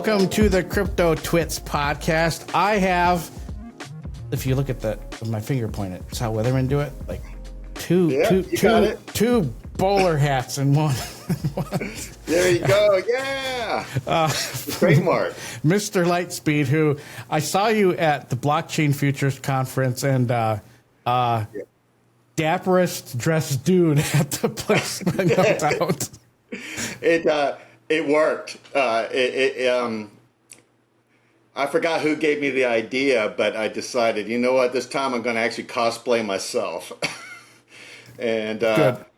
Welcome to the Cryptotwits podcast. I have, if you look at my finger pointed, it's how Weathermen do it. Like two bowler hats in one. There you go. Yeah. Trademark. Mr. Lightspeed, who I saw you at the Blockchain Futures Conference, and dapperest dressed dude at the place, no doubt. It worked. I forgot who gave me the idea, but I decided, you know what, this time I'm going to actually cosplay myself. And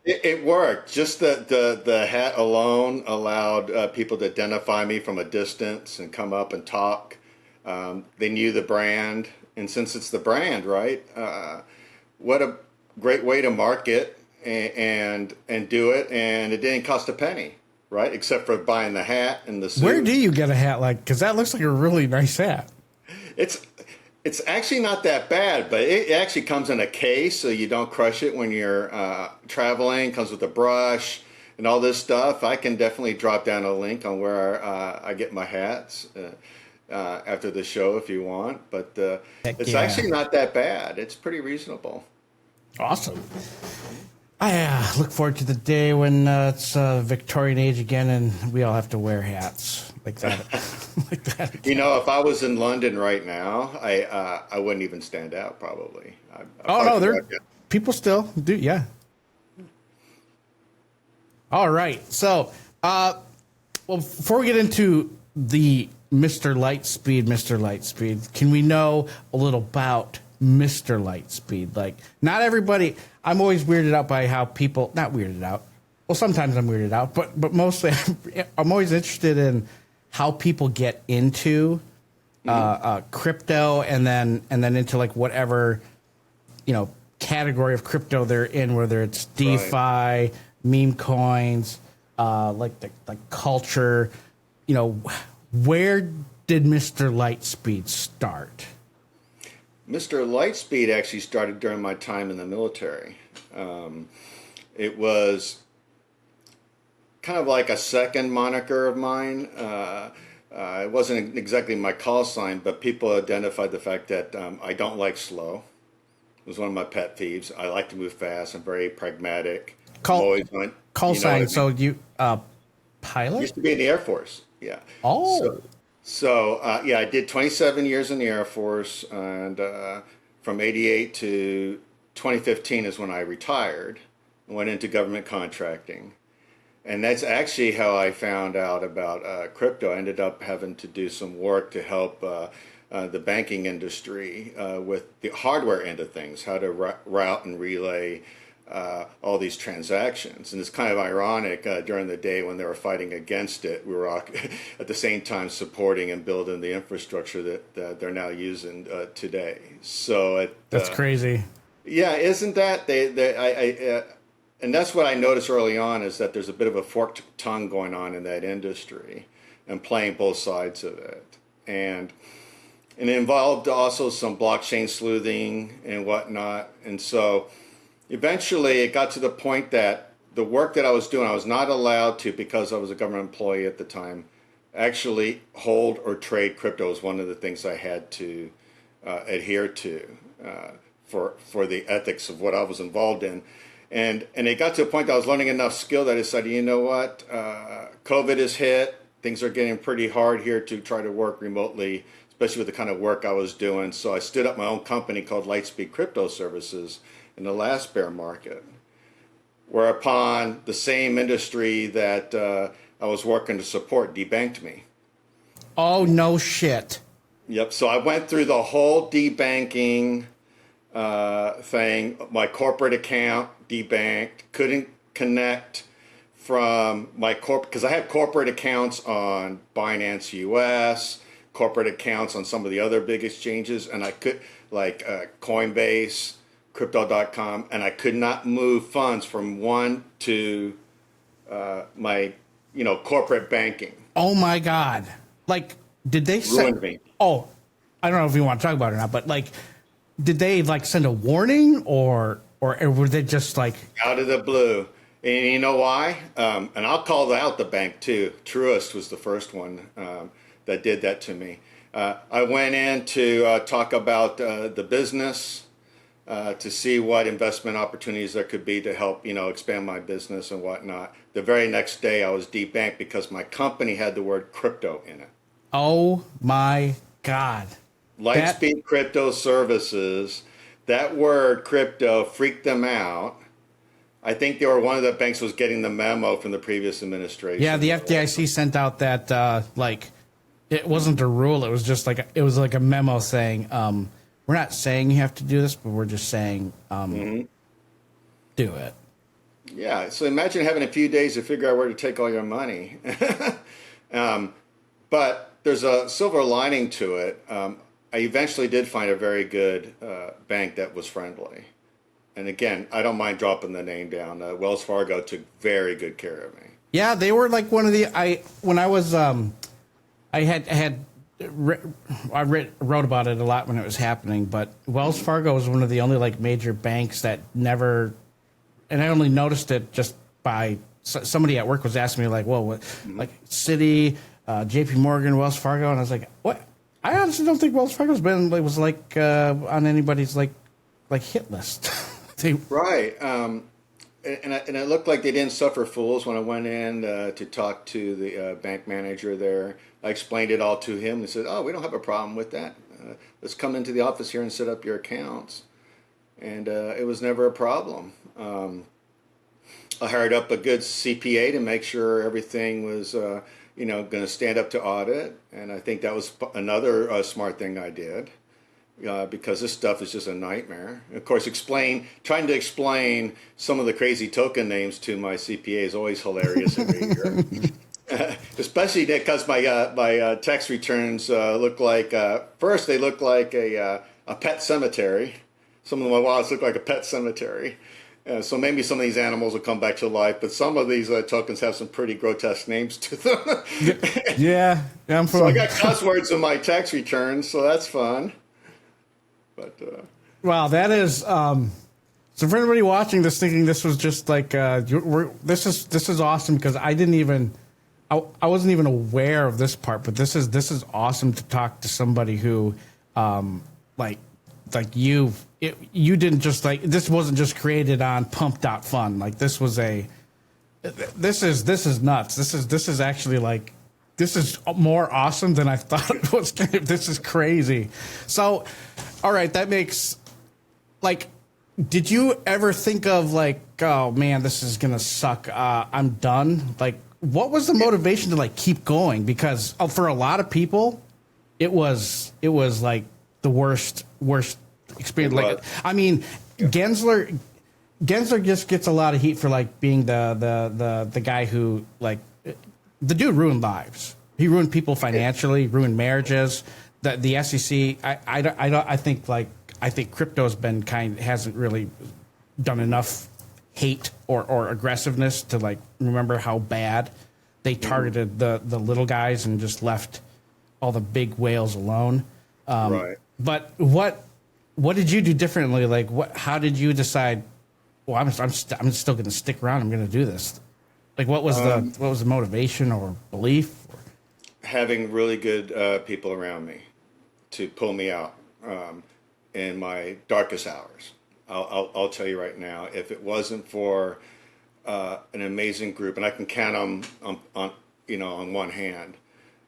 it worked. Just the hat alone allowed people to identify me from a distance and come up and talk. They knew the brand. And since it's the brand, right, what a great way to market and do it. And it didn't cost a penny. Right, except for buying the hat and the suit. Where do you get a hat like? Because that looks like a really nice hat. It's actually not that bad, but it actually comes in a case, so you don't crush it when you're traveling. Comes with a brush and all this stuff. I can definitely drop down a link on where I get my hats after the show if you want. But it's actually not that bad. It's pretty reasonable. Awesome. I look forward to the day when it's Victorian age again and we all have to wear hats like that. Like that again. You know, if I was in London right now, I wouldn't even stand out probably. People still do, yeah. All right. So, well, before we get into the Mr. Lightspeed, can we know a little about Mr. Lightspeed? Like, not everybody. I'm always weirded out by how people, not weirded out. Well, sometimes I'm weirded out, but mostly I'm always interested in how people get into crypto and then into like whatever, category of crypto they're in, whether it's DeFi, right, meme coins, like the culture. Where did Mr. Lightspeed start? Mr. Lightspeed actually started during my time in the military. It was kind of like a second moniker of mine. It wasn't exactly my call sign, but people identified the fact that I don't like slow. It was one of my pet peeves. I like to move fast. I'm very pragmatic. Call sign. So you pilot? Used to be in the Air Force. Yeah. Oh. So I did 27 years in the Air Force, and from 88 to 2015 is when I retired and went into government contracting. And that's actually how I found out about crypto. I ended up having to do some work to help the banking industry with the hardware end of things, how to route and relay all these transactions. And it's kind of ironic, during the day when they were fighting against it, we were all at the same time supporting and building the infrastructure that they're now using today. So that's crazy. Yeah, isn't that? And that's what I noticed early on, is that there's a bit of a forked tongue going on in that industry and playing both sides of it. And it involved also some blockchain sleuthing and whatnot. And so eventually it got to the point that the work that I was doing, I was not allowed to, because I was a government employee at the time, actually hold or trade crypto. Was one of the things I had to adhere to for the ethics of what I was involved in. And it got to a point that I was learning enough skill that I decided, you know what, COVID has hit. Things are getting pretty hard here to try to work remotely, especially with the kind of work I was doing. So I stood up my own company called Lightspeed Crypto Services in the last bear market, whereupon the same industry that I was working to support debanked me. Oh, no shit. Yep. So I went through the whole debanking thing. My corporate account debanked, couldn't connect from my because I had corporate accounts on Binance US, corporate accounts on some of the other big exchanges, and I could, like Coinbase, crypto.com, and I could not move funds from one to my corporate banking. Oh my God. Like, did they ruined me? Oh, I don't know if you want to talk about it or not, but like, did they like send a warning or were they just like out of the blue? And you know why? And I'll call out the bank too. Truist was the first one that did that to me. I went in to talk about the business, to see what investment opportunities there could be to help, expand my business and whatnot. The very next day, I was debanked because my company had the word crypto in it. Oh my God. Lightspeed Crypto Services, that word crypto freaked them out. I think they were one of the banks was getting the memo from the previous administration. Yeah, the FDIC sent out that it wasn't a rule. It was just like a memo saying, we're not saying you have to do this, but we're just saying do it. Yeah, so imagine having a few days to figure out where to take all your money. But there's a silver lining to it. I eventually did find a very good bank that was friendly. And again, I don't mind dropping the name down. Wells Fargo took very good care of me. Yeah, they were like one of the I wrote about it a lot when it was happening, but Wells Fargo was one of the only like major banks that never, and I only noticed it just by somebody at work was asking me like, "Whoa, what, like Citi, J.P. Morgan, Wells Fargo," and I was like, "What?" I honestly don't think Wells Fargo's been on anybody's like hit list. Right. And it looked like they didn't suffer fools when I went in to talk to the bank manager there. I explained it all to him. He said, "Oh, we don't have a problem with that. Let's come into the office here and set up your accounts." And it was never a problem. I hired up a good CPA to make sure everything was, going to stand up to audit. And I think that was another smart thing I did. Because this stuff is just a nightmare. Of course, trying to explain some of the crazy token names to my CPA is always hilarious every year. Especially because my tax returns look like, first they look like a pet cemetery. Some of my wallets look like a pet cemetery. So maybe some of these animals will come back to life, but some of these tokens have some pretty grotesque names to them. Yeah. So I got cuss words in my tax returns, so that's fun. But, wow, that is so for anybody watching this thinking this was just like this is awesome because I wasn't even aware of this part, but this is awesome to talk to somebody who you didn't just this wasn't just created on pump.fun. Like this is nuts. This is actually this is more awesome than I thought it was. This is crazy. So, all right, that makes did you ever think of oh man, this is gonna suck? I'm done. What was the motivation to keep going? Because for a lot of people, it was like the worst experience. I mean, Gensler just gets a lot of heat for being the guy who the dude ruined lives. He ruined people financially, ruined marriages. The SEC. I think crypto's hasn't really done enough hate or aggressiveness to remember how bad they targeted the little guys and just left all the big whales alone. Right. But what did you do differently? How did you decide? Well, I'm still going to stick around. I'm going to do this. What was the motivation or belief? Having really good people around me to pull me out in my darkest hours. I'll tell you right now, if it wasn't for an amazing group, and I can count them on one hand,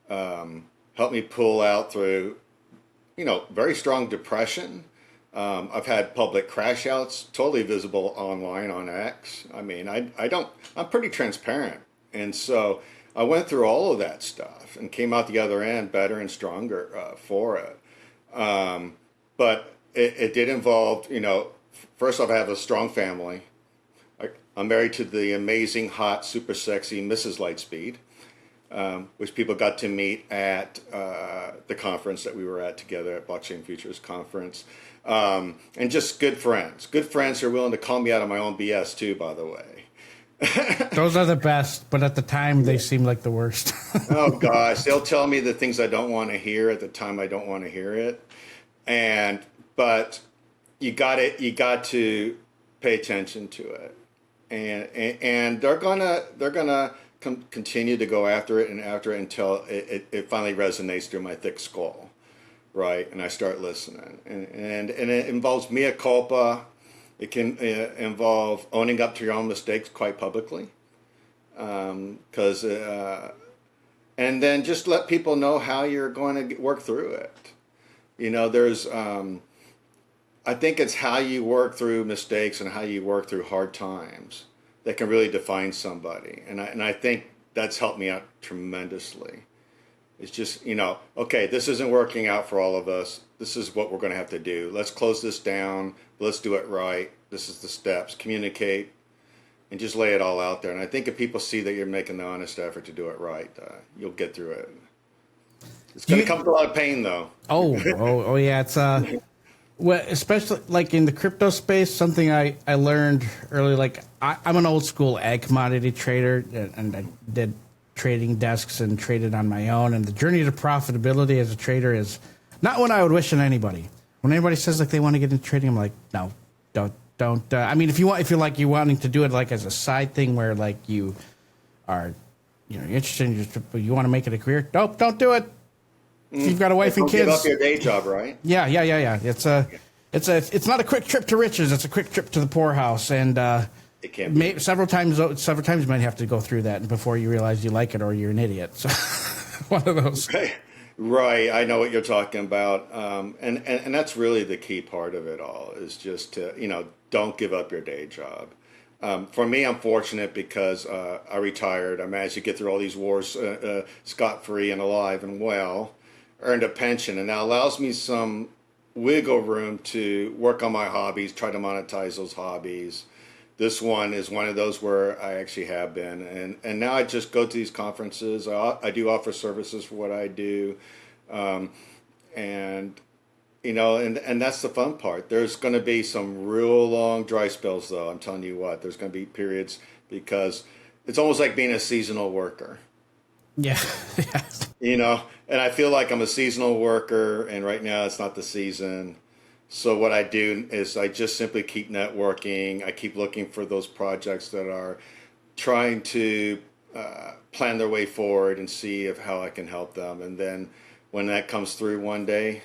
helped me pull out through very strong depression. I've had public crash outs, totally visible online on X. I mean, I'm pretty transparent. And so I went through all of that stuff and came out the other end better and stronger for it. But it did involve, first off, I have a strong family. I'm married to the amazing, hot, super sexy Mrs. Lightspeed, which people got to meet at the conference that we were at together at Blockchain Futures Conference. And just good friends who are willing to call me out of my own BS too, by the way. Those are the best, but at the time they seem like the worst. Oh gosh, they'll tell me the things I don't want to hear at the time I don't want to hear it. But you got to pay attention to it. And they're gonna continue to go after it and after it until it finally resonates through my thick skull, right? And I start listening, and it involves mea culpa. It can involve owning up to your own mistakes quite publicly, because and then just let people know how you're going to work through it. You know, there's I think it's how you work through mistakes and how you work through hard times that can really define somebody. And I think that's helped me out tremendously. It's just, you know, okay, this isn't working out for all of us. This is what we're going to have to do. Let's close this down. Let's do it right. This is the steps. Communicate and just lay it all out there. And I think if people see that you're making the honest effort to do it right, you'll get through it. It's going to come with a lot of pain, though. Oh, yeah. It's well, especially like in the crypto space, something I learned early. Like I'm an old school ag commodity trader, and I did trading desks and traded on my own. And the journey to profitability as a trader is not what I would wish on anybody. When anybody says like they want to get into trading, I'm like, no, don't. I mean, if you're wanting to do it like as a side thing where like you are, you're interested in you want to make it a career. Nope, don't do it. You've got a wife and kids. Give up your day job, right? Yeah. It's not a quick trip to riches. It's a quick trip to the poorhouse, and it can be. Several times you might have to go through that before you realize you like it or you're an idiot. So one of those. Right. I know what you're talking about, and that's really the key part of it all is just to don't give up your day job. For me, I'm fortunate because I retired. I managed to get through all these wars scot-free and alive and well. Earned a pension, and now allows me some wiggle room to work on my hobbies, try to monetize those hobbies. This one is one of those where I actually have been, and now I just go to these conferences. I do offer services for what I do, and that's the fun part. There's going to be some real long dry spells, though. I'm telling you what, there's going to be periods because it's almost like being a seasonal worker. Yeah. And I feel like I'm a seasonal worker, and right now it's not the season. So what I do is I just simply keep networking. I keep looking for those projects that are trying to plan their way forward and see how I can help them. And then when that comes through one day,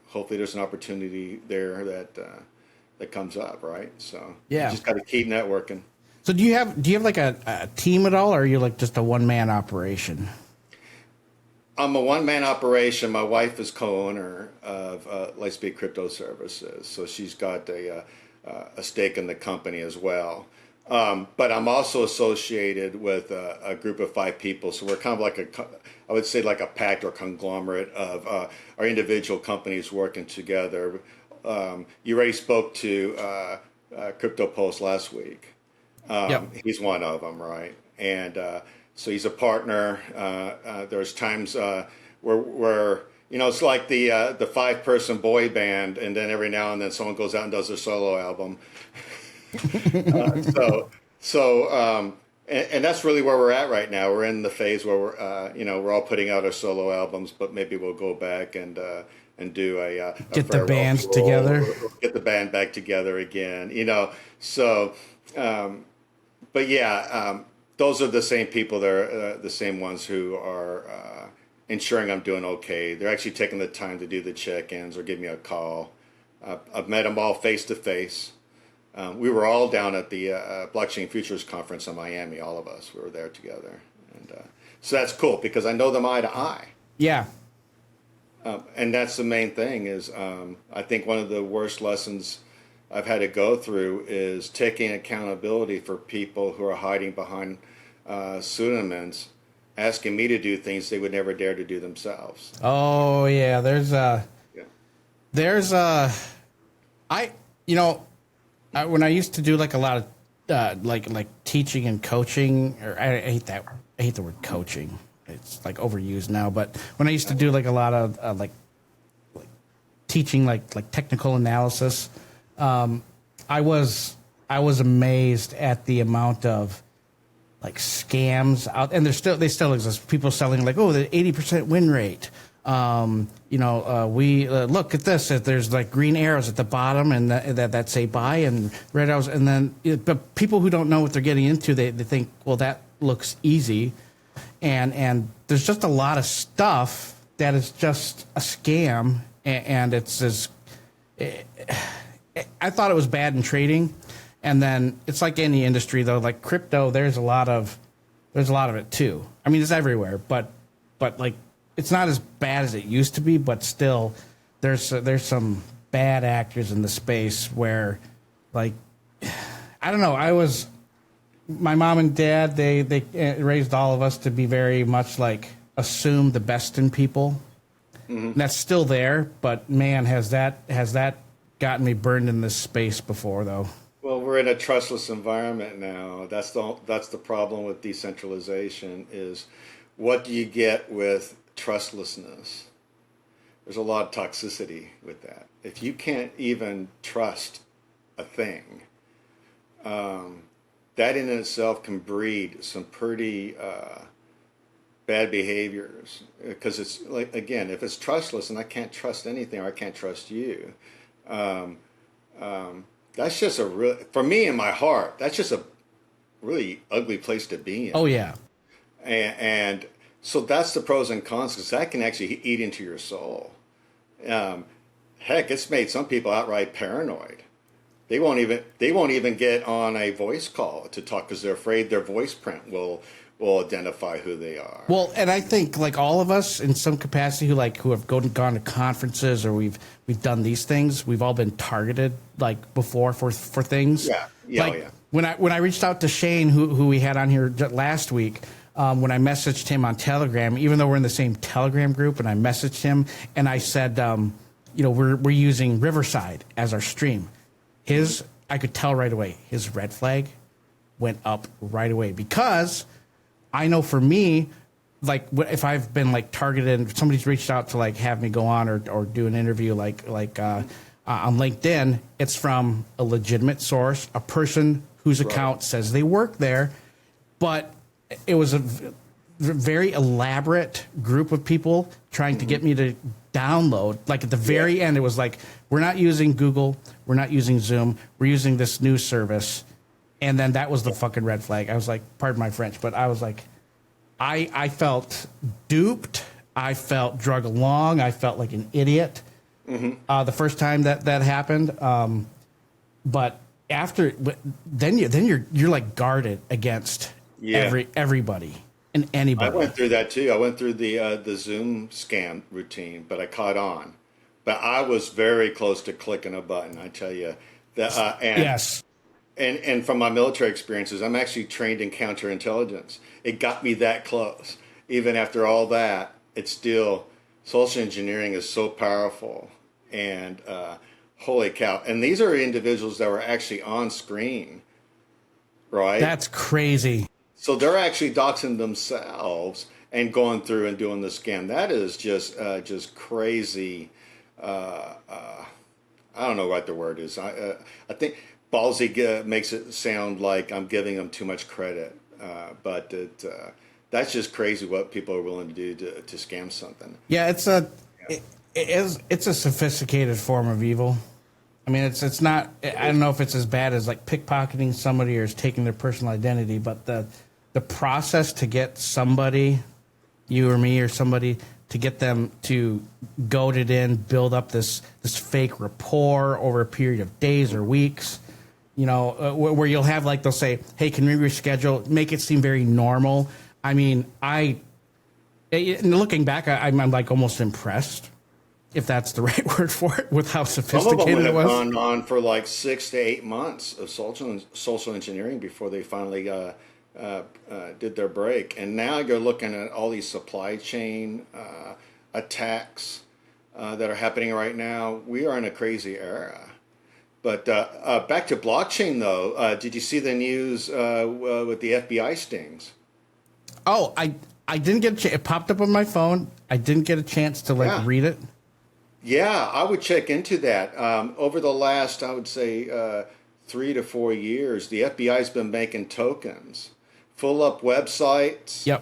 hopefully there's an opportunity there that comes up, right? So you just got to keep networking. So do you have like a team at all, or are you like just a one-man operation? I'm a one-man operation. My wife is co-owner of Lightspeed Crypto Services, so she's got a stake in the company as well. But I'm also associated with a group of 5 people, so we're kind of like I would say like a pact or conglomerate of our individual companies working together. You already spoke to Crypto Post last week. Yep. He's one of them, right? And so he's a partner. There's times where it's like the 5-person boy band, and then every now and then someone goes out and does their solo album. And that's really where we're at right now. We're in the phase where we're all putting out our solo albums, but maybe we'll go back and do a get the bands together, get the band back together again. So. But yeah, those are the same people. They're the same ones who are ensuring I'm doing okay. They're actually taking the time to do the check-ins or give me a call. I've met them all face to face. We were all down at the Blockchain Futures Conference in Miami. All of us, we were there together, and so that's cool because I know them eye to eye. Yeah. And that's the main thing is I think one of the worst lessons I've had to go through is taking accountability for people who are hiding behind pseudonyms, asking me to do things they would never dare to do themselves. Oh yeah, when I used to do like a lot of like teaching and coaching, or I hate the word coaching. It's like overused now, but when I used to do like a lot of like teaching like technical analysis. I was amazed at the amount of like scams out, and they still exist. People selling like, oh, the 80% win rate. We look at this. If there's like green arrows at the bottom, and that say buy, and red arrows, and then but people who don't know what they're getting into, they think, well, that looks easy, and there's just a lot of stuff that is just a scam, and it's as I thought it was bad in trading, and then it's like any industry though, like crypto. There's a lot of it too. I mean, it's everywhere, but like it's not as bad as it used to be. But still, there's some bad actors in the space where, like, I don't know. My mom and dad, they raised all of us to be very much like assume the best in people. Mm-hmm. That's still there, but man, has that gotten me burned in this space before though. Well, we're in a trustless environment now. That's the problem with decentralization is what do you get with trustlessness? There's a lot of toxicity with that. If you can't even trust a thing, that in itself can breed some pretty bad behaviors. Because it's like, again, if it's trustless and I can't trust anything or I can't trust you, that's just for me in my heart, that's just a really ugly place to be in. Oh yeah. And so that's the pros and cons, because that can actually eat into your soul. Heck, it's made some people outright paranoid. They won't even get on a voice call to talk because they're afraid their voice print will identify who they are. Well, and I think like all of us in some capacity who have gone to conferences or we've done these things, we've all been targeted like before for things. Yeah. Like, when I reached out to Shane, who we had on here last week, when I messaged him on Telegram, even though we're in the same Telegram group, and I messaged him and I said, we're using Riverside as our stream. I could tell right away, his red flag went up right away, because I know for me, like if I've been like targeted, if somebody's reached out to like have me go on or do an interview like on LinkedIn, it's from a legitimate source, a person whose account says they work there, but it was a very elaborate group of people trying to get me to download. Like at the very end, it was like, we're not using Google, we're not using Zoom, we're using this new service. And then that was the fucking red flag. I was like, pardon my French, but I was like, I felt duped. I felt drug along. I felt like an idiot the first time that happened. But after, then you're like guarded against everybody and anybody. I went through that too. I went through the Zoom scam routine, but I caught on. But I was very close to clicking a button. I tell you that. Yes. And from my military experiences, I'm actually trained in counterintelligence. It got me that close. Even after all that, it's still, social engineering is so powerful. And holy cow. And these are individuals that were actually on screen, right? That's crazy. So they're actually doxing themselves and going through and doing the scam. That is just crazy. I don't know what the word is. I think ballsy makes it sound like I'm giving them too much credit, but that's just crazy what people are willing to do to scam something. Yeah, it's a sophisticated form of evil. I mean, it's not. I don't know if it's as bad as like pickpocketing somebody or as taking their personal identity, but the process to get somebody, you or me or somebody, to get them to goad it in, build up this fake rapport over a period of days or weeks. Where you'll have like, they'll say, hey, can we reschedule? Make it seem very normal. I mean, looking back, I'm like almost impressed, if that's the right word for it, with how sophisticated it was. Some of them have gone on for like 6 to 8 months of social engineering before they finally did their break. And now you're looking at all these supply chain attacks that are happening right now. We are in a crazy era. But back to blockchain, though, did you see the news with the FBI stings? Oh, I didn't get a chance. It popped up on my phone. I didn't get a chance to read it. Yeah, I would check into that. Over the last, I would say, 3 to 4 years, the FBI's been making tokens, full up websites. Yep.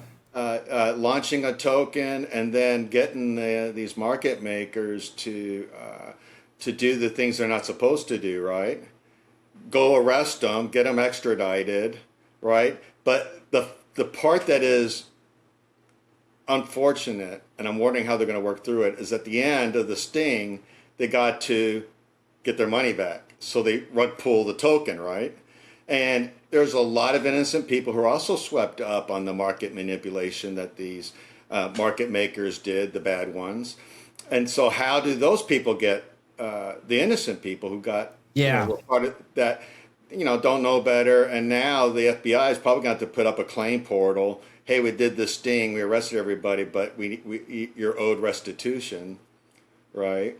launching a token and then getting these market makers to do the things they're not supposed to do, right? Go arrest them, get them extradited, right? But the part that is unfortunate, and I'm wondering how they're going to work through it, is at the end of the sting, they got to get their money back. So they rug pull the token, right? And there's a lot of innocent people who are also swept up on the market manipulation that these market makers did, the bad ones. And so how do those people get the innocent people who got were part of that, don't know better, and now the FBI is probably going to have to put up a claim portal. Hey, we did this sting, we arrested everybody, but you're owed restitution, right?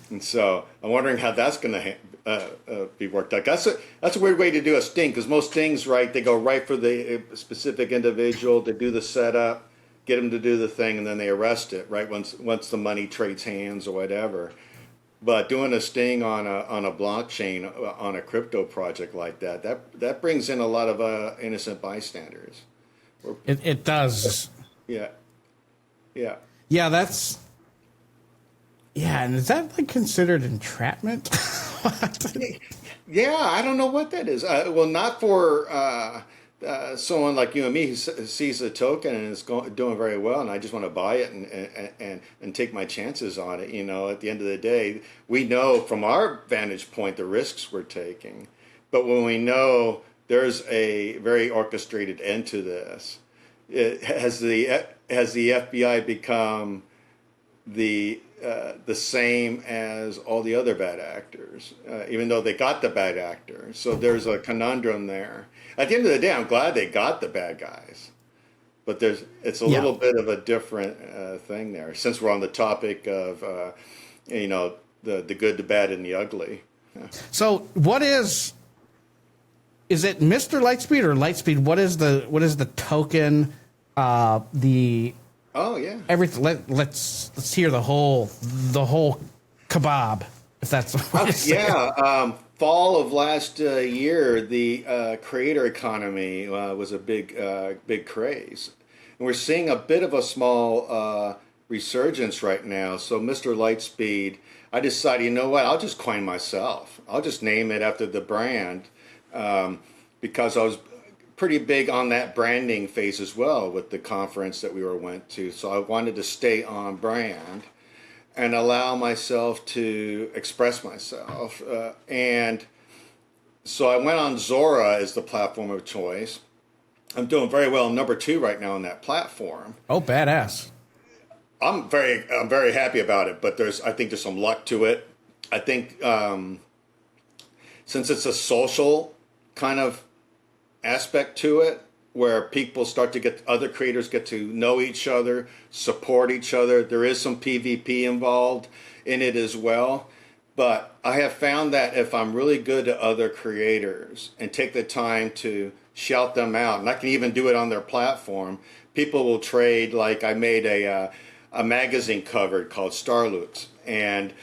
And so I'm wondering how that's going to be worked out. That's a weird way to do a sting, because most stings, right, they go right for the specific individual, they do the setup, get them to do the thing, and then they arrest it, right, once the money trades hands or whatever. But doing a sting on a blockchain, on a crypto project like that brings in a lot of innocent bystanders. It does. Yeah. Yeah, that's... Yeah, and is that like considered entrapment? Yeah, I don't know what that is. Well, not for someone like you and me who sees a token and is doing very well, and I just want to buy it and take my chances on it. At the end of the day, we know from our vantage point the risks we're taking. But when we know there's a very orchestrated end to this, has the FBI become the same as all the other bad actors, even though they got the bad actor. So there's a conundrum there. At the end of the day, I'm glad they got the bad guys, but it's a little bit of a different thing there. Since we're on the topic of the good, the bad, and the ugly. So what is it Mr. Lightspeed or Lightspeed? What is the token? Oh yeah. Everything. Let's hear the whole kebab, if that's what it's fall of last year, the creator economy was a big craze, and we're seeing a bit of a small resurgence right now. So Mr. Lightspeed, I decided, you know what? I'll just coin myself. I'll just name it after the brand, because I was pretty big on that branding phase as well with the conference that we went to. So I wanted to stay on brand and allow myself to express myself. And so I went on Zora as the platform of choice. I'm doing very well, number 2 right now on that platform. Oh, badass. I'm very happy about it, but I think there's some luck to it. I think since it's a social kind of aspect to it, where people start to other creators get to know each other, support each other. There is some PvP involved in it as well. But I have found that if I'm really good to other creators and take the time to shout them out, and I can even do it on their platform, people will trade. Like I made a magazine cover called Starlooks, and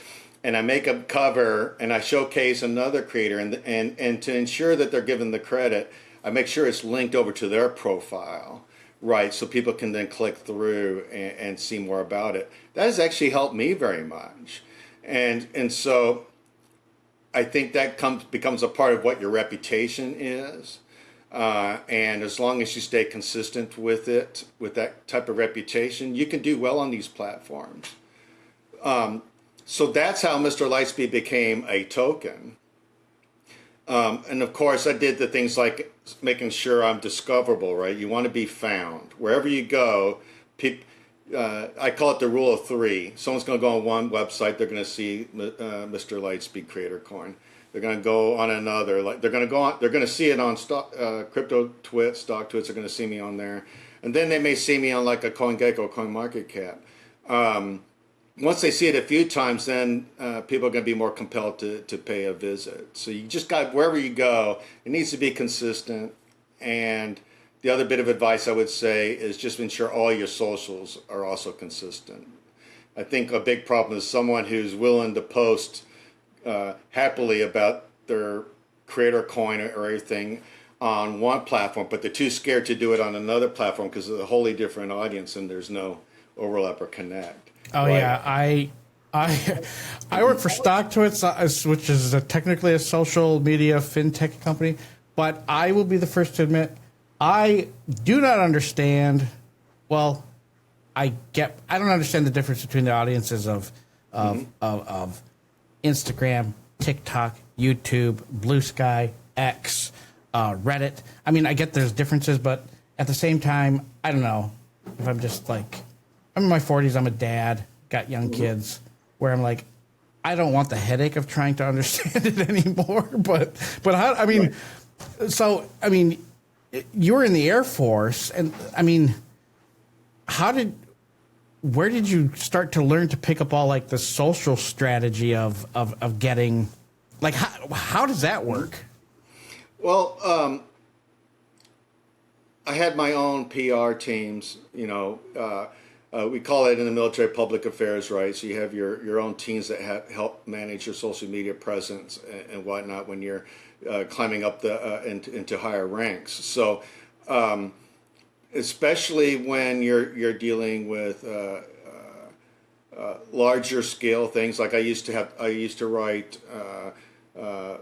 I make a cover and I showcase another creator, and to ensure that they're given the credit, I make sure it's linked over to their profile, right? So people can then click through and see more about it. That has actually helped me very much. And so I think that becomes a part of what your reputation is. And as long as you stay consistent with it, with that type of reputation, you can do well on these platforms. So that's how Mr. Lightspeed became a token. And of course, I did the things like making sure I'm discoverable, right? You want to be found. Wherever you go, I call it the rule of 3. Someone's going to go on one website, they're going to see Mr. Lightspeed Creator Coin. They're going to go on another, they're going to see it on Cryptotwits, StockTwits, they're going to see me on there. And then they may see me on like a CoinGecko, CoinMarketCap. Once they see it a few times, then people are going to be more compelled to pay a visit. So you just got, wherever you go, it needs to be consistent. And the other bit of advice I would say is just ensure all your socials are also consistent. I think a big problem is someone who's willing to post happily about their creator coin or everything on one platform, but they're too scared to do it on another platform because of a wholly different audience and there's no overlap or connect. Oh right? yeah, I work for Stocktwits, which is technically a social media fintech company, but I will be the first to admit I do not understand. Well, I don't understand the difference between the audiences of Instagram, TikTok, YouTube, Blue Sky, X, Reddit. I mean, I get there's differences, but at the same time, I don't know if I'm just like, I'm in my 40s, I'm a dad, got young kids, where I'm like, I don't want the headache of trying to understand it anymore. But how, I mean, so, I mean, you were in the Air Force, and I mean, where did you start to learn to pick up all like the social strategy of getting, like, how does that work? Well, I had my own PR teams, you know, we call it in the military public affairs, right? So you have your own teams that help manage your social media presence and whatnot when you're climbing up into higher ranks. So especially when you're dealing with larger scale things, like I used to write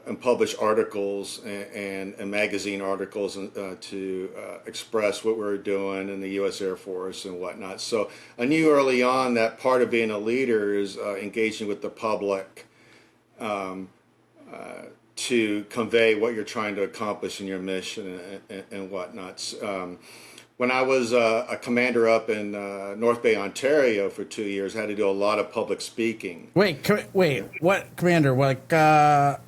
and publish articles and magazine articles to express what we were doing in the U.S. Air Force and whatnot. So I knew early on that part of being a leader is engaging with the public to convey what you're trying to accomplish in your mission and whatnot. When I was a commander up in North Bay, Ontario for 2 years, I had to do a lot of public speaking. Wait, what commander? Like, how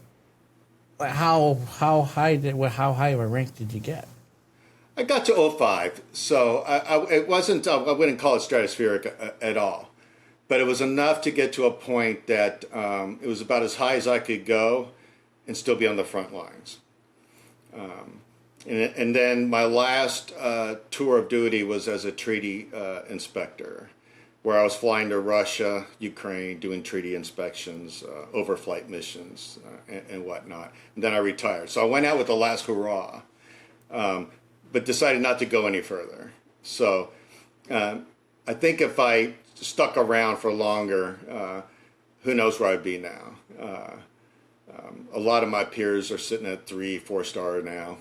high of a rank did you get? I got to 05, so it wasn't. I wouldn't call it stratospheric at all, but it was enough to get to a point that it was about as high as I could go, and still be on the front lines. And then my last tour of duty was as a treaty inspector, where I was flying to Russia, Ukraine, doing treaty inspections, overflight missions, and whatnot. And then I retired. So I went out with the last hurrah, but decided not to go any further. So I think if I stuck around for longer, who knows where I'd be now. A lot of my peers are sitting at 3-4 star now.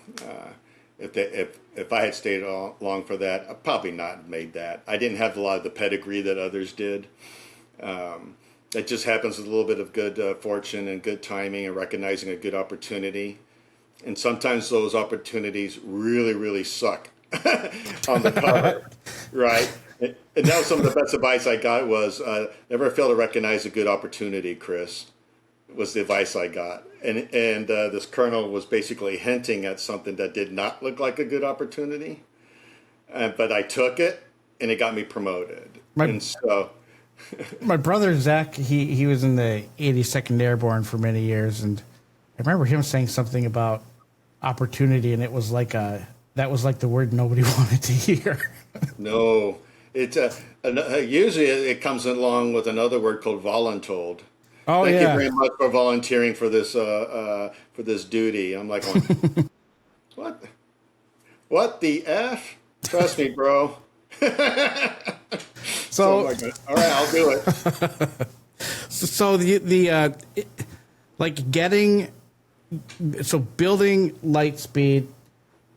If I had stayed long for that, I'd probably not made that. I didn't have a lot of the pedigree that others did. It just happens with a little bit of good fortune and good timing and recognizing a good opportunity. And sometimes those opportunities really, really suck on the cover, right? And that was some of the best advice I got was never fail to recognize a good opportunity, Chris. Was the advice I got. And this colonel was basically hinting at something that did not look like a good opportunity. But I took it, and it got me promoted. And so... My brother, Zach, he was in the 82nd Airborne for many years, and I remember him saying something about opportunity, and it was like that was like the word nobody wanted to hear. No. It's usually it comes along with another word called voluntold. Oh, Thank yeah. you very much for volunteering for this duty. I'm like, what? What the F? Trust me, bro. So, all right, I'll do it. So building Lightspeed,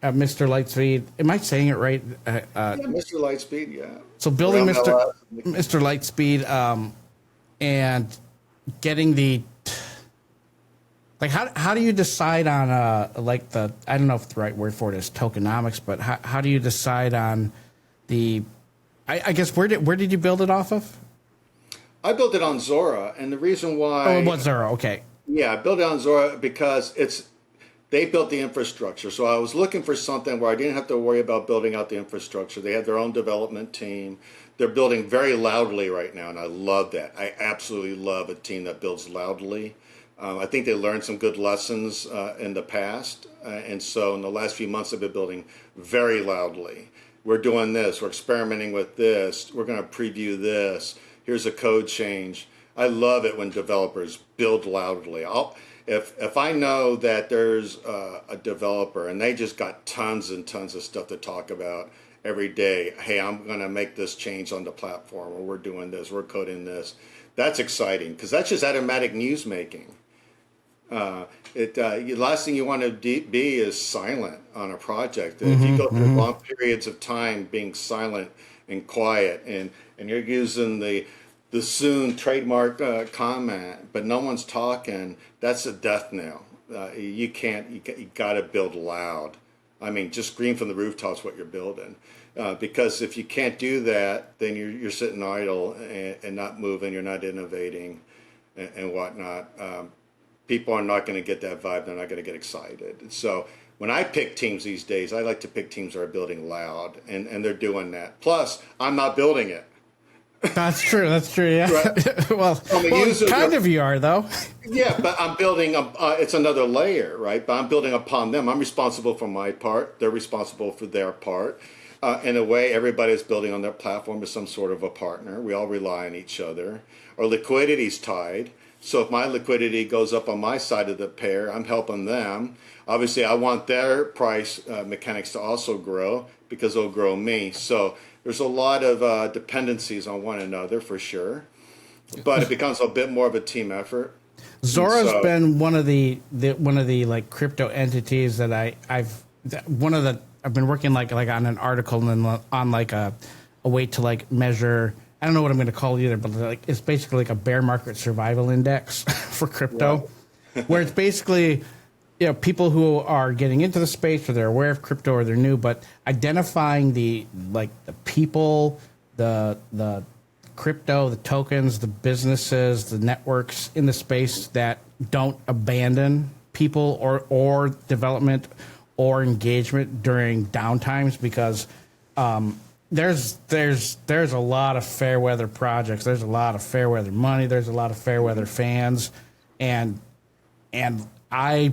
Mr. Lightspeed. Am I saying it right? Yeah, Mr. Lightspeed, yeah. So building Around Mr. Lightspeed, and getting the, like, how do you decide on like the, I don't know if the right word for it is tokenomics, but how do you decide on the, I guess where did you build it off of? I built it on Zora, and the reason why... Oh, it was Zora, okay. Yeah, I built it on Zora because they built the infrastructure. So I was looking for something where I didn't have to worry about building out the infrastructure. They had their own development team. They're building very loudly right now, and I love that. I absolutely love a team that builds loudly. I think they learned some good lessons in the past, and so in the last few months they've been building very loudly. We're doing this. We're experimenting with this. We're going to preview this. Here's a code change. I love it when developers build loudly. if I know that there's a developer and they just got tons and tons of stuff to talk about every day, hey, I'm going to make this change on the platform, or we're doing this, we're coding this. That's exciting because that's just automatic news making. The last thing you want to be is silent on a project. If you go through long periods of time being silent and quiet, and you're using the soon trademark comment, but no one's talking, that's a death knell. You got to build loud. I mean, just scream from the rooftops what you're building. Because if you can't do that, then you're sitting idle and not moving, you're not innovating and whatnot. People are not going to get that vibe. They're not going to get excited. So when I pick teams these days, I like to pick teams that are building loud, and they're doing that. Plus, I'm not building it. That's true. That's true. Yeah. Right. well, kind of you are though. Yeah, but I'm building. It's another layer, right? But I'm building upon them. I'm responsible for my part. They're responsible for their part. In a way, everybody's building on their platform as some sort of a partner. We all rely on each other. Our liquidity's tied. So if my liquidity goes up on my side of the pair, I'm helping them. Obviously, I want their price mechanics to also grow because they'll grow me. So there's a lot of dependencies on one another for sure, but it becomes a bit more of a team effort. Zora's been one of the like crypto entities that I've been working like on an article and on like a way to like measure. I don't know what I'm going to call it either, but like it's basically like a bear market survival index for crypto, where it's basically, you know, people who are getting into the space or they're aware of crypto or they're new, but identifying the people, the crypto, the tokens, the businesses, the networks in the space that don't abandon people or development or engagement during downtimes, because there's a lot of fair weather projects. There's a lot of fair weather money. There's a lot of fair weather fans, and I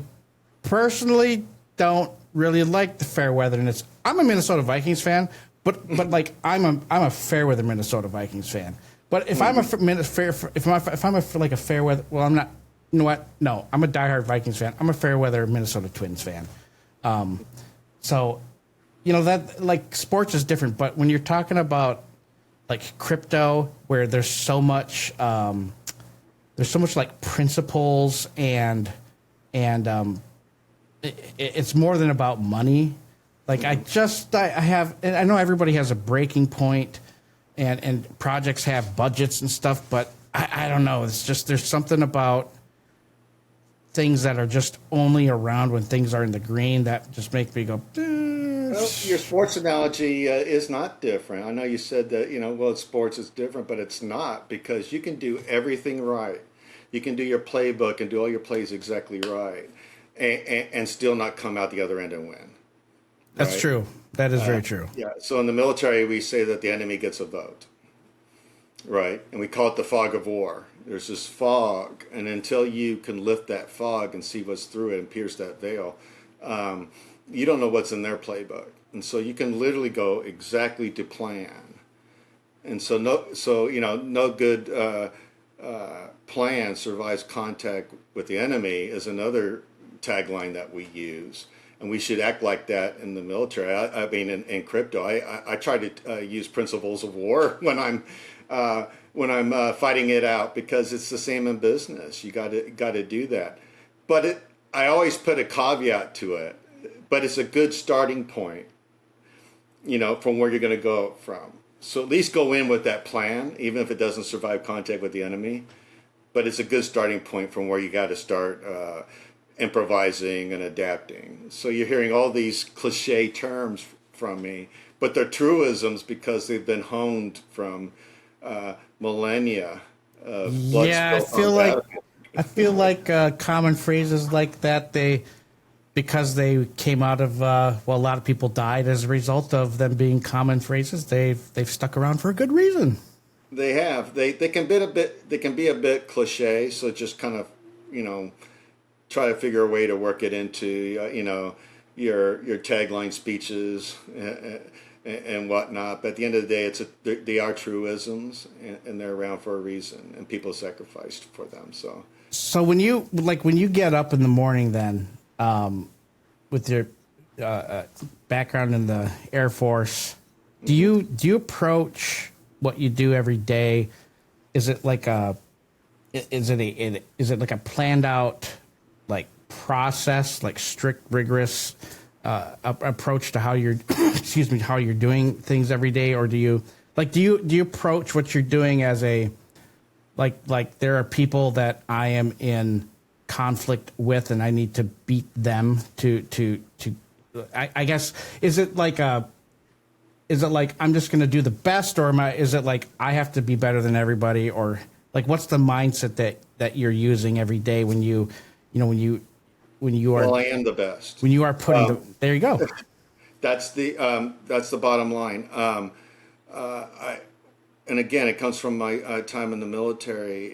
personally don't really like the fair weather. And I'm a Minnesota Vikings fan, but like I'm a fair weather Minnesota Vikings fan. But if I'm a fair weather, well, I'm not. You know what? No, I'm a diehard Vikings fan. I'm a fair weather Minnesota Twins fan. So, you know, that like sports is different, but when you're talking about like crypto, where there's so much like principles and it's more than about money. Like I know everybody has a breaking point, and projects have budgets and stuff, but I don't know. It's just there's something about things that are just only around when things are in the green that just make me go. Well, your sports analogy is not different. I know you said that, you know, well, sports is different, but it's not, because you can do everything right. You can do your playbook and do all your plays exactly right, and still not come out the other end and win. That's right? true. That is very true. Yeah. So in the military, we say that the enemy gets a vote, right? And we call it the fog of war. There's this fog, and until you can lift that fog and see what's through it and pierce that veil, you don't know what's in their playbook. And so you can literally go exactly to plan. And so no good plan survives contact with the enemy is another tagline that we use. And we should act like that in the military. I mean, in crypto, I try to use principles of war when I'm fighting it out, because it's the same in business. You got to do that. But I always put a caveat to it. But it's a good starting point, you know, from where you're going to go from. So at least go in with that plan, even if it doesn't survive contact with the enemy. But it's a good starting point from where you got to start improvising and adapting. So you're hearing all these cliche terms from me, but they're truisms because they've been honed from millennia of blood spilled. I feel like common phrases like that, because they came out of a lot of people died as a result of them being common phrases. They've stuck around for a good reason. They have. They can be a bit cliche. So just kind of, you know, try to figure a way to work it into you know, your tagline speeches and whatnot. But at the end of the day, they are truisms, and they're around for a reason, and people sacrificed for them. So So when you get up in the morning, then with your background in the Air Force, do you approach what you do every day? Is it like a planned out like process, like strict, rigorous approach to how you're how you're doing things every day, or do you approach what you're doing as a like there are people that I am in conflict with and I need to beat them to I guess is it like I'm just going to do the best, or is it like I have to be better than everybody, or like what's the mindset that you're using every day when you are, Well, I am the best. when you are putting there you go. That's the bottom line. And again, it comes from my time in the military.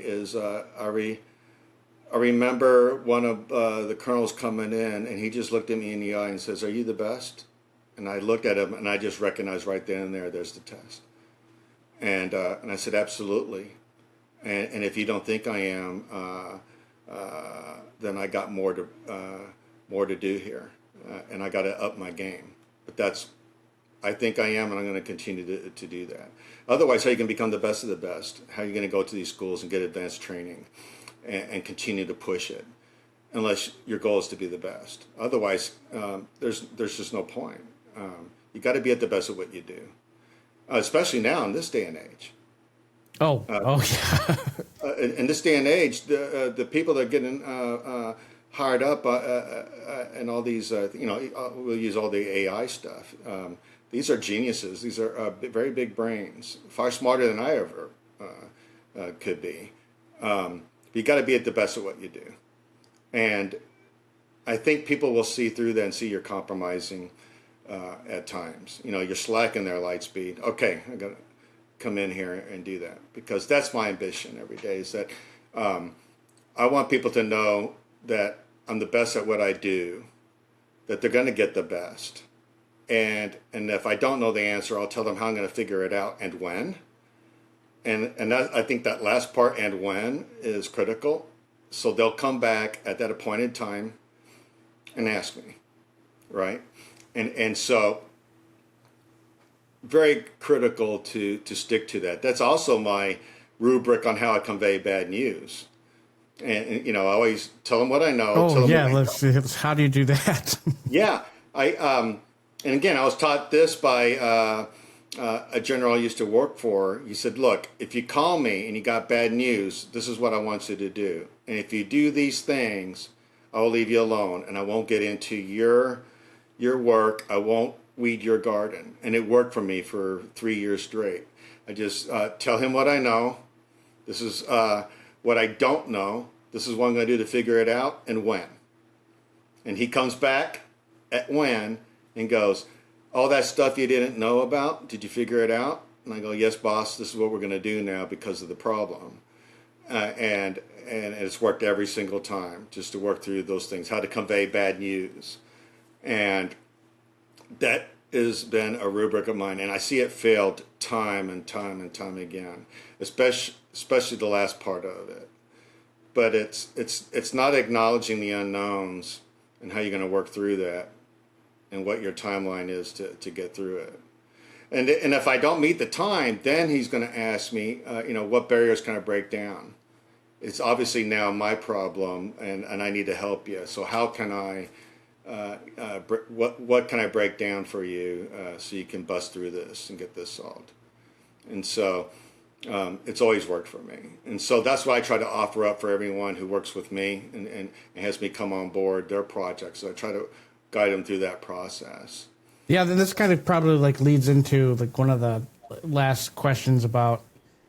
I remember one of the colonels coming in, and he just looked at me in the eye and says, "Are you the best?" And I looked at him, and I just recognized right then and there's the test. And I said, "Absolutely." And if you don't think I am, then I got more to do here, and I got to up my game. But I think I am, and I'm going to continue to do that. Otherwise, how are you going to become the best of the best? How are you going to go to these schools and get advanced training and continue to push it? Unless your goal is to be the best. Otherwise, there's just no point. You got to be at the best of what you do, especially now in this day and age. Yeah. In this day and age, the people that are getting hired up and all these, we'll use all the AI stuff. These are geniuses. These are very big brains, far smarter than I ever could be. You got to be at the best of what you do. And I think people will see through that and see you're compromising at times. You're slacking there, Lightspeed. Okay, I got to come in here and do that, because that's my ambition every day, is that I want people to know that I'm the best at what I do, that they're going to get the best. And if I don't know the answer, I'll tell them how I'm going to figure it out and when. And I think that last part, and when, is critical. So they'll come back at that appointed time and ask me, right? And so very critical to stick to that. That's also my rubric on how I convey bad news. And I always tell them what I know. Oh yeah, let's see. How do you do that? Yeah, and again, I was taught this by a general I used to work for. He said, "Look, if you call me and you got bad news, this is what I want you to do. And if you do these things, I will leave you alone, and I won't get into your work. I won't weed your garden." And it worked for me for 3 years straight. I just tell him what I know. This is what I don't know. This is what I'm going to do to figure it out, and when. And he comes back at when and goes, "All that stuff you didn't know about, did you figure it out?" And I go, "Yes, boss, this is what we're going to do now because of the problem." And it's worked every single time, just to work through those things, how to convey bad news. And that has been a rubric of mine, and I see it failed time and time and time again, especially the last part of it. But it's not acknowledging the unknowns and how you're going to work through that, and what your timeline is to get through it. And if I don't meet the time, then he's going to ask me, what barriers can I break down? It's obviously now my problem, and I need to help you. So how can I, what can I break down for you so you can bust through this and get this solved? And so it's always worked for me. And so that's what I try to offer up for everyone who works with me and has me come on board their projects. So I try to guide them through that process. Yeah, then this kind of probably leads into one of the last questions about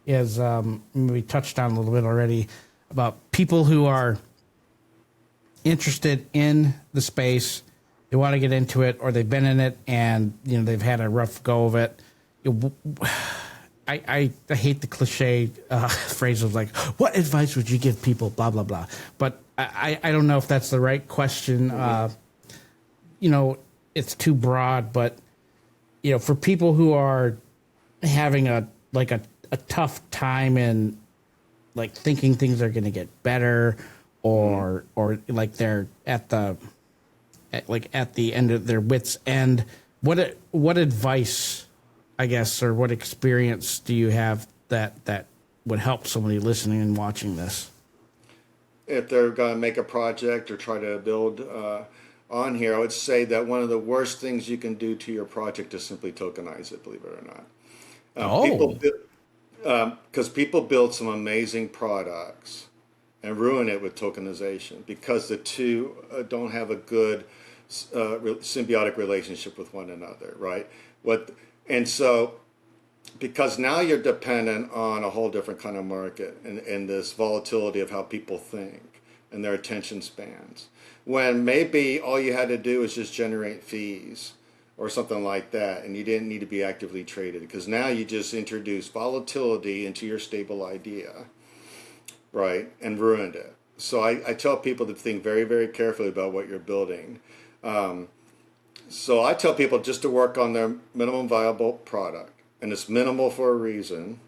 is we touched on a little bit already about people who are interested in the space, they want to get into it, or they've been in it and they've had a rough go of it. I hate the cliche phrases like, "What advice would you give people?" Blah blah blah. But I don't know if that's the right question. It's too broad, but for people who are having a tough time and thinking things are going to get better, or like they're at the end of their wits' end. What advice, I guess, or what experience do you have that would help somebody listening and watching this? If they're going to make a project or try to build on here, I would say that one of the worst things you can do to your project is simply tokenize it, believe it or not. Because people build some amazing products and ruin it with tokenization because the two don't have a good symbiotic relationship with one another, right? And so because now you're dependent on a whole different kind of market and this volatility of how people think and their attention spans, when maybe all you had to do is just generate fees or something like that, and you didn't need to be actively traded, because now you just introduced volatility into your stable idea, right, and ruined it. So I tell people to think very, very carefully about what you're building. So I tell people just to work on their minimum viable product. And it's minimal for a reason.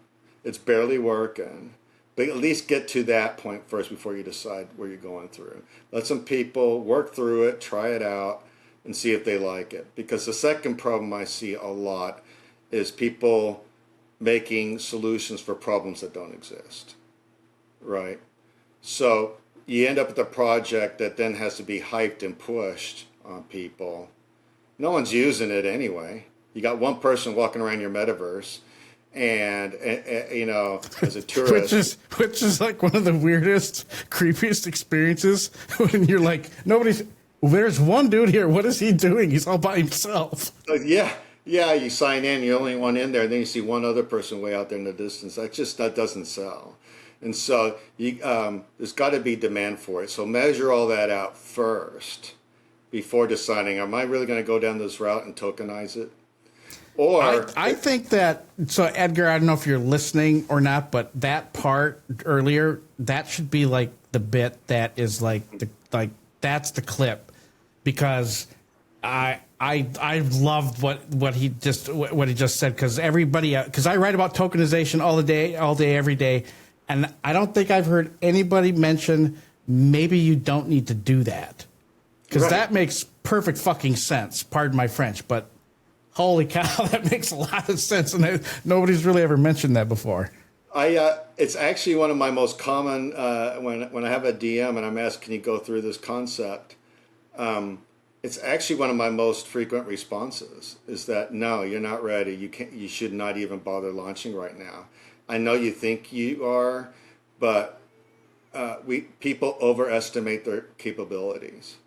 It's barely working. But at least get to that point first before you decide where you're going through. Let some people work through it, try it out, and see if they like it. Because the second problem I see a lot is people making solutions for problems that don't exist, right? So you end up with a project that then has to be hyped and pushed on people. No one's using it anyway. You got one person walking around your metaverse, and you know, as a tourist, which is like one of the weirdest, creepiest experiences when you're like, nobody's. Well, there's one dude here. What is he doing? He's all by himself. Yeah. You sign in, you're the only one in there, and then you see one other person way out there in the distance. That doesn't sell, and so there's got to be demand for it. So measure all that out first before deciding, am I really going to go down this route and tokenize it? Or I think that, so Edgar, I don't know if you're listening or not, but that part earlier, that should be like the bit that is like that's the clip, because I loved what he just said, because everybody, because I write about tokenization all day, every day, and I don't think I've heard anybody mention maybe you don't need to do that, because that makes perfect fucking sense. Pardon my French, but holy cow, that makes a lot of sense, and nobody's really ever mentioned that before. It's actually one of my most common when I have a DM and I'm asked, can you go through this concept? It's actually one of my most frequent responses is that no, you're not ready. You should not even bother launching right now. I know you think you are, but people overestimate their capabilities.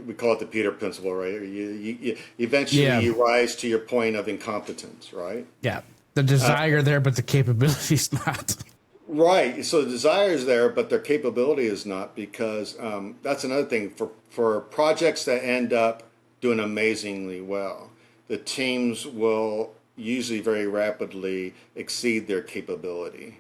We call it the Peter principle, right? You eventually you rise to your point of incompetence, right? Yeah, the desire there, but the capability's not. Right. So the desire is there, but their capability is not, because that's another thing for projects that end up doing amazingly well. The teams will usually very rapidly exceed their capability,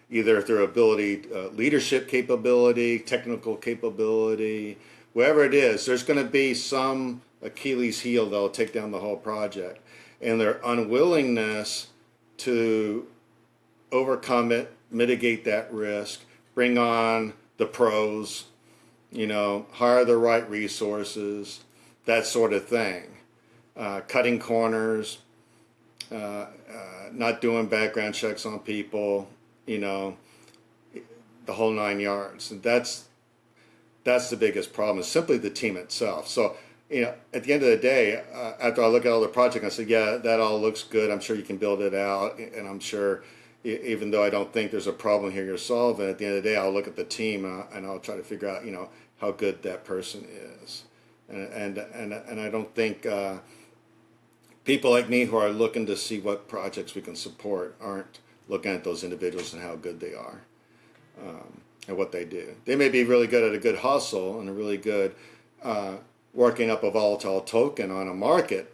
either through ability, leadership capability, technical capability. Whatever it is, there's going to be some Achilles heel that'll take down the whole project. And their unwillingness to overcome it, mitigate that risk, bring on the pros, hire the right resources, that sort of thing. Cutting corners, not doing background checks on people, the whole 9 yards. And that's the biggest problem, is simply the team itself. So, at the end of the day, after I look at all the project, I say, yeah, that all looks good. I'm sure you can build it out. And I'm sure, even though I don't think there's a problem here you're solving, at the end of the day, I'll look at the team and I'll try to figure out, how good that person is. And I don't think people like me who are looking to see what projects we can support aren't looking at those individuals and how good they are. And what they do. They may be really good at a good hustle and a really good working up a volatile token on a market,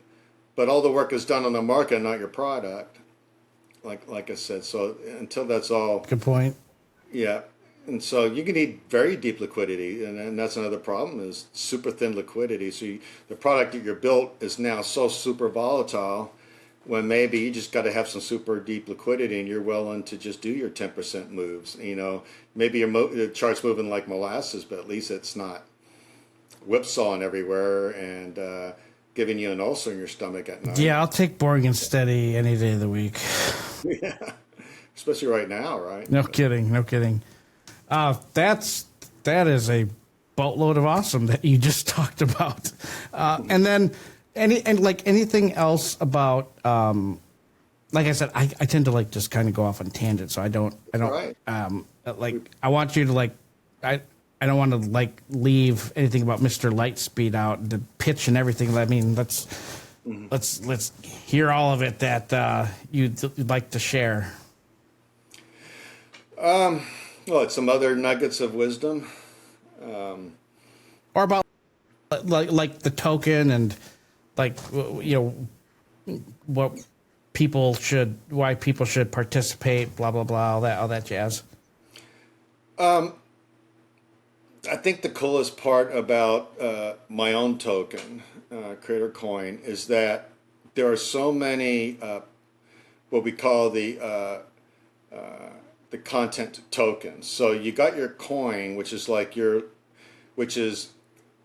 but all the work is done on the market, not your product. Like I said, so until that's all. Good point. Yeah, and so you can need very deep liquidity, and that's another problem, is super thin liquidity. So the product that you're built is now so super volatile when maybe you just got to have some super deep liquidity and you're willing to just do your 10% moves. Maybe the chart's moving like molasses, but at least it's not whipsawing everywhere and giving you an ulcer in your stomach at night. Yeah, I'll take boring and steady any day of the week. Yeah, especially right now, right? No kidding, no kidding. That is a boatload of awesome that you just talked about. And then anything else about like I said, I tend to like just kind of go off on tangents, so I don't Right. I want you to I don't want to leave anything about Mr. Lightspeed out, the pitch and everything. I mean, let's hear all of it that you'd like to share. Well, it's some other nuggets of wisdom. Or about like the token and why people should participate, blah blah blah, all that jazz. I think the coolest part about my own token, Creator Coin, is that there are so many what we call the content tokens. So you got your coin, which is the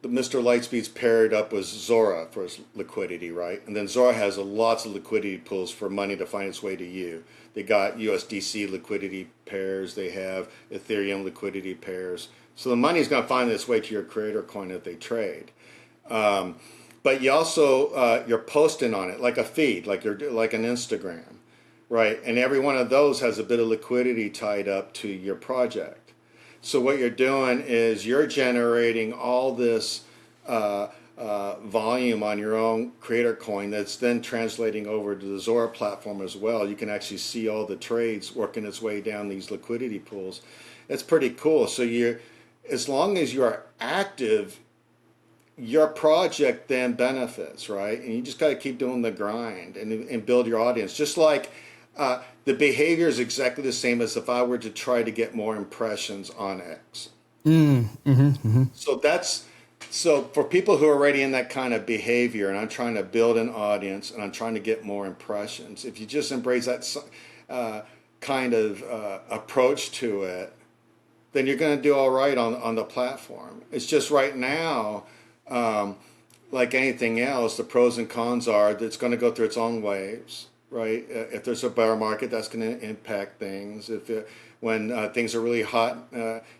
Mr. Lightspeed's paired up with Zora for its liquidity, right? And then Zora has lots of liquidity pools for money to find its way to you. They got USDC liquidity pairs. They have Ethereum liquidity pairs. So the money is going to find its way to your creator coin that they trade. But you also, you're posting on it like a feed, like an Instagram, right? And every one of those has a bit of liquidity tied up to your project. So what you're doing is you're generating all this volume on your own creator coin that's then translating over to the Zora platform as well. You can actually see all the trades working its way down these liquidity pools. It's pretty cool. So as long as you are active, your project then benefits, right? And you just got to keep doing the grind and build your audience. Just like the behavior is exactly the same as if I were to try to get more impressions on X. So for people who are already in that kind of behavior, and I'm trying to build an audience and I'm trying to get more impressions, if you just embrace that kind of approach to it, then you're going to do all right on the platform. It's just right now, like anything else, the pros and cons are that it's going to go through its own waves, right? If there's a bear market, that's going to impact things. When things are really hot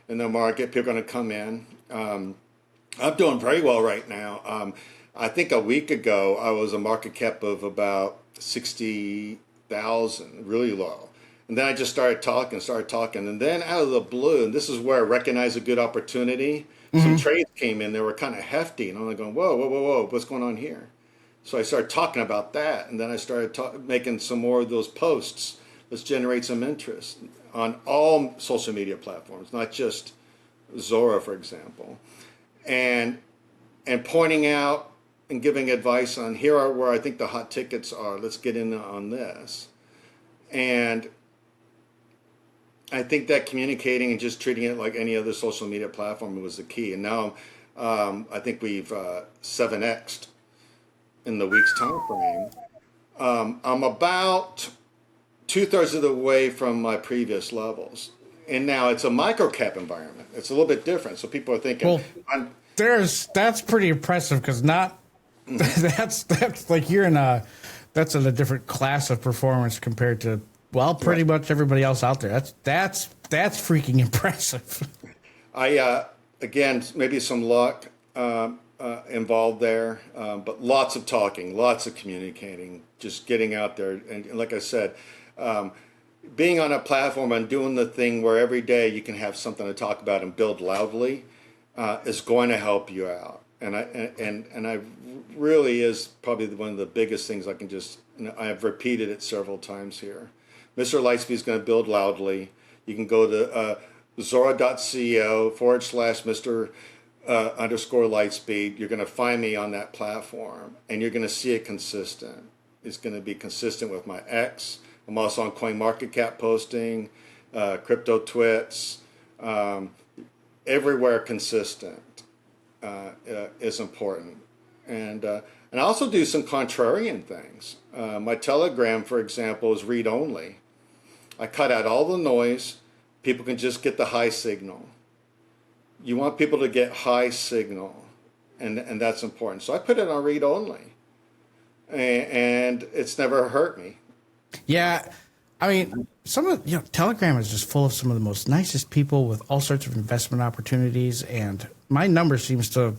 in the market, people are going to come in. I'm doing very well right now. I think a week ago, I was a market cap of about 60,000, really low. And then I just started talking. And then out of the blue, and this is where I recognize a good opportunity, some trades came in. They were kind of hefty. And I'm like going, whoa, what's going on here? So I started talking about that. And then I started making some more of those posts. Let's generate some interest on all social media platforms, not just Zora, for example. And pointing out and giving advice on here are where I think the hot tickets are. Let's get in on this. And I think that communicating and just treating it like any other social media platform was the key. And now I think we've 7x'd in the week's time frame. I'm about 2/3 of the way from my previous levels. And now it's a micro cap environment. It's a little bit different. So people are thinking, that's pretty impressive because that's like that's in a different class of performance compared to pretty much everybody else out there. That's freaking impressive. Again, maybe some luck involved there, but lots of talking, lots of communicating, just getting out there. And like I said, being on a platform and doing the thing where every day you can have something to talk about and build loudly is going to help you out. And I really is probably one of the biggest things I can just, I have repeated it several times here. Mr. Lightspeed is going to build loudly. You can go to Zora.co/Mr. _Lightspeed. You're going to find me on that platform, and you're going to see it consistent. It's going to be consistent with my X. I'm also on CoinMarketCap posting, Cryptotwits, everywhere consistent is important. And And I also do some contrarian things. My Telegram, for example, is read only. I cut out all the noise. People can just get the high signal. You want people to get high signal, and that's important. So I put it on read only, and it's never hurt me. Yeah, I mean, Telegram is just full of some of the most nicest people with all sorts of investment opportunities, and my number seems to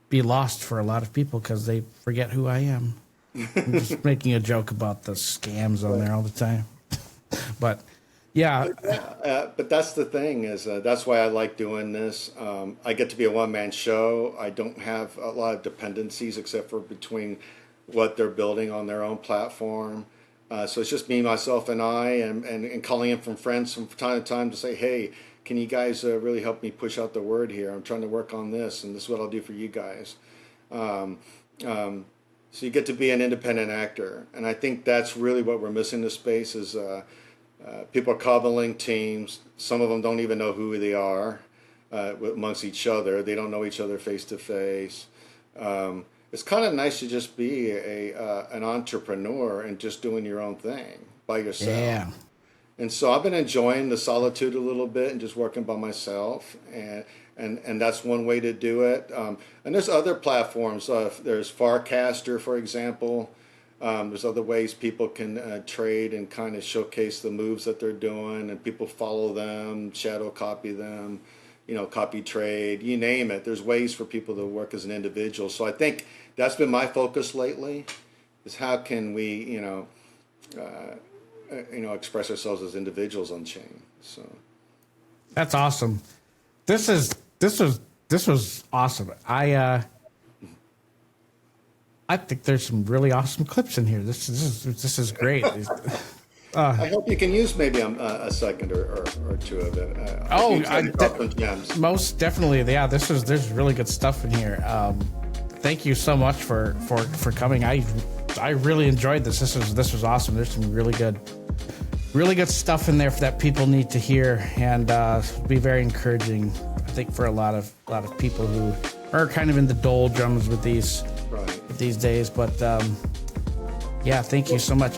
be lost for a lot of people because they forget who I am. I'm just making a joke about the scams on there all the time, but yeah. But that's the thing is that's why I like doing this. I get to be a one-man show. I don't have a lot of dependencies except for between what they're building on their own platform. So it's just me, myself, and I, and calling in from friends from time to time to say, hey, can you guys really help me push out the word here? I'm trying to work on this, and this is what I'll do for you guys. So you get to be an independent actor. And I think that's really what we're missing in this space is people are cobbling teams. Some of them don't even know who they are amongst each other. They don't know each other face to face. It's kind of nice to just be an entrepreneur and just doing your own thing by yourself. Yeah. And so I've been enjoying the solitude a little bit and just working by myself. And that's one way to do it. And there's other platforms. There's Farcaster, for example. There's other ways people can trade and kind of showcase the moves that they're doing, and people follow them, shadow copy them, copy trade, you name it. There's ways for people to work as an individual. So I think that's been my focus lately, is how can we, express ourselves as individuals on chain. So that's awesome. This was awesome. I think there's some really awesome clips in here. This is great. I hope you can use maybe a second or two of it. Most definitely. Yeah, there's really good stuff in here. Thank you so much for coming. I really enjoyed this. This was awesome. There's some really good stuff in there that people need to hear, and be very encouraging, I think, for a lot of people who are kind of in the doldrums with these days. But yeah, thank you so much.